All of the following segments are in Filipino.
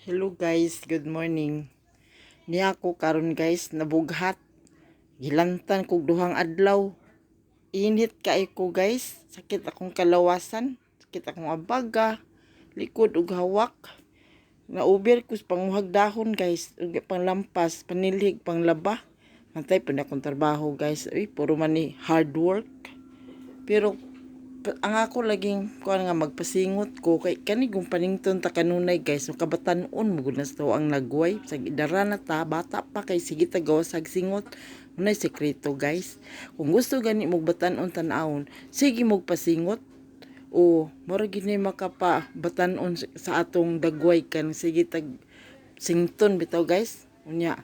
Hello guys, good morning. Niya ako karon guys, nabughat. Gilantan kog duhang adlaw. Init kay ko guys, sakit akong kalawasan, sakit akong abaga, likod ug hawak. Nauber ko sa panguhag dahon guys, ug panglampas, panilhig, panglaba. Mantay pa na akong trabaho guys. Uy, puro man ni hard work. Pero ang ako laging kuan nga magpasingot ko kay kani kung panington ta kanunay guys, so kabatan-on mo gud na sa ang nagway sa idara na ta bata pa kay sige ta gawas sag singot. Unay sekreto guys, kung gusto gani mo batan-on tan-awon sige mo pasingot o mura gid ni makapa batan-on sa atong dagway kan sige tag sington bitaw guys. Unya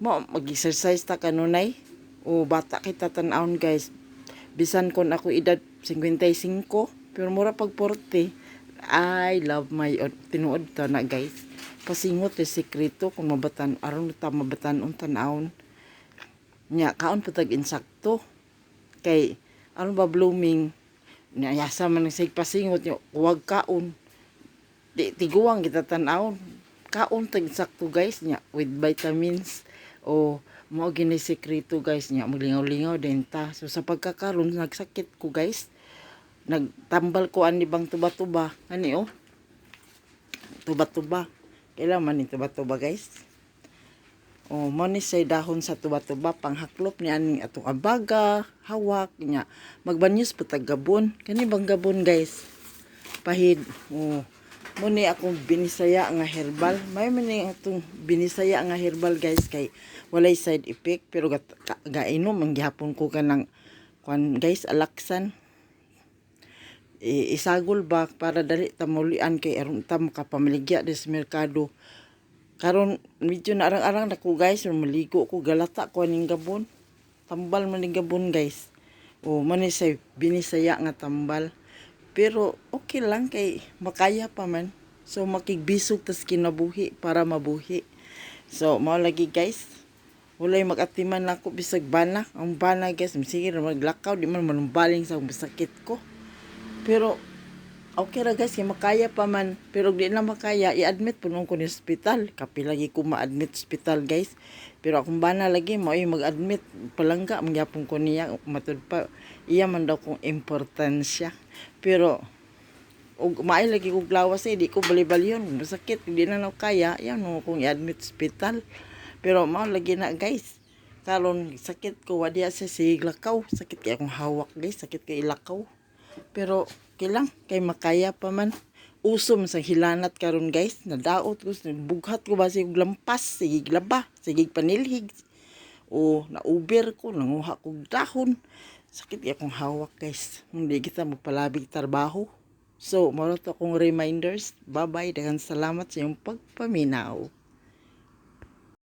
mo mag-exercise ta kanunay o bata kita tan-awon guys, bisan kon ako edad 55 pero mura pag 40. I love my tinuod ta na guys, pasingot ni sekreto kung mabatan aron ta mabatan-on tan-awon nya kaon patag insakto kay aron ba blooming nya yasa man sig pasingot nya huwag kaon di tiguang kita tan-awon kaon tag insakto guys nya with vitamins o mo gini sekreto guys nya maglingaw-lingaw din ta. So sa pagkakaroon nagsakit ko guys, nagtambal ko ani bang tuba-tuba ani tuba-tuba kailan man ni tuba-tuba guys. Mo ni say dahon sa tuba-tuba panghaklop ni ani atong abaga hawak nya magbanyos patag gabon kani bang gabon guys pahid. Mo ni akong binisaya nga herbal. May man ni atong binisaya nga herbal guys kay walay side effect pero gainom ang gihapon ko kanang kwan guys alaksan. Isagol ba para dali ta maulian kay aron ta makapamiligya sa merkado. Karon medyo na arang-arang nako guys, maligo ko galata ko ning gabon. Tambal man ning gabon guys. Mo ni say binisaya nga tambal. Pero okay lang kay makaya pa man. So makigbisog tas kinabuhi para mabuhi. So mao lagi guys. Walay magatiman lang ko bisag bana. Ang bana guys, sige na maglakaw di man manumbaling sa sakit ko. Pero okay ra guys, kay makaya pa man. Pero di na makaya, i-admit punon ko ni hospital. Kapi lagi ko ma-admit hospital guys. Pero akong bana lagi mo ay mag-admit palangga mangyapon ko niya matud pa iya man daw kong importansya. Pero ug maay lagi kog lawas di ko balibalyon masakit di na kaya yan mo kong i-admit hospital. Pero mao lagi na guys, karon sakit ko wadi sa siglakaw, sakit kay akong hawak guys, sakit kay ilakaw. Pero kilang kay makaya pa man. Usom sa hilanat karon guys, nadaot ko, bughat ko ba sig lampas, sige laba, sige panilhig. O nauber ko, nanguha kog dahon. Sakit kay akong hawak guys. Hindi kita magpalabig trabaho. So, mao to akong reminders. Bye-bye, daghang salamat sa iyong pagpaminaw.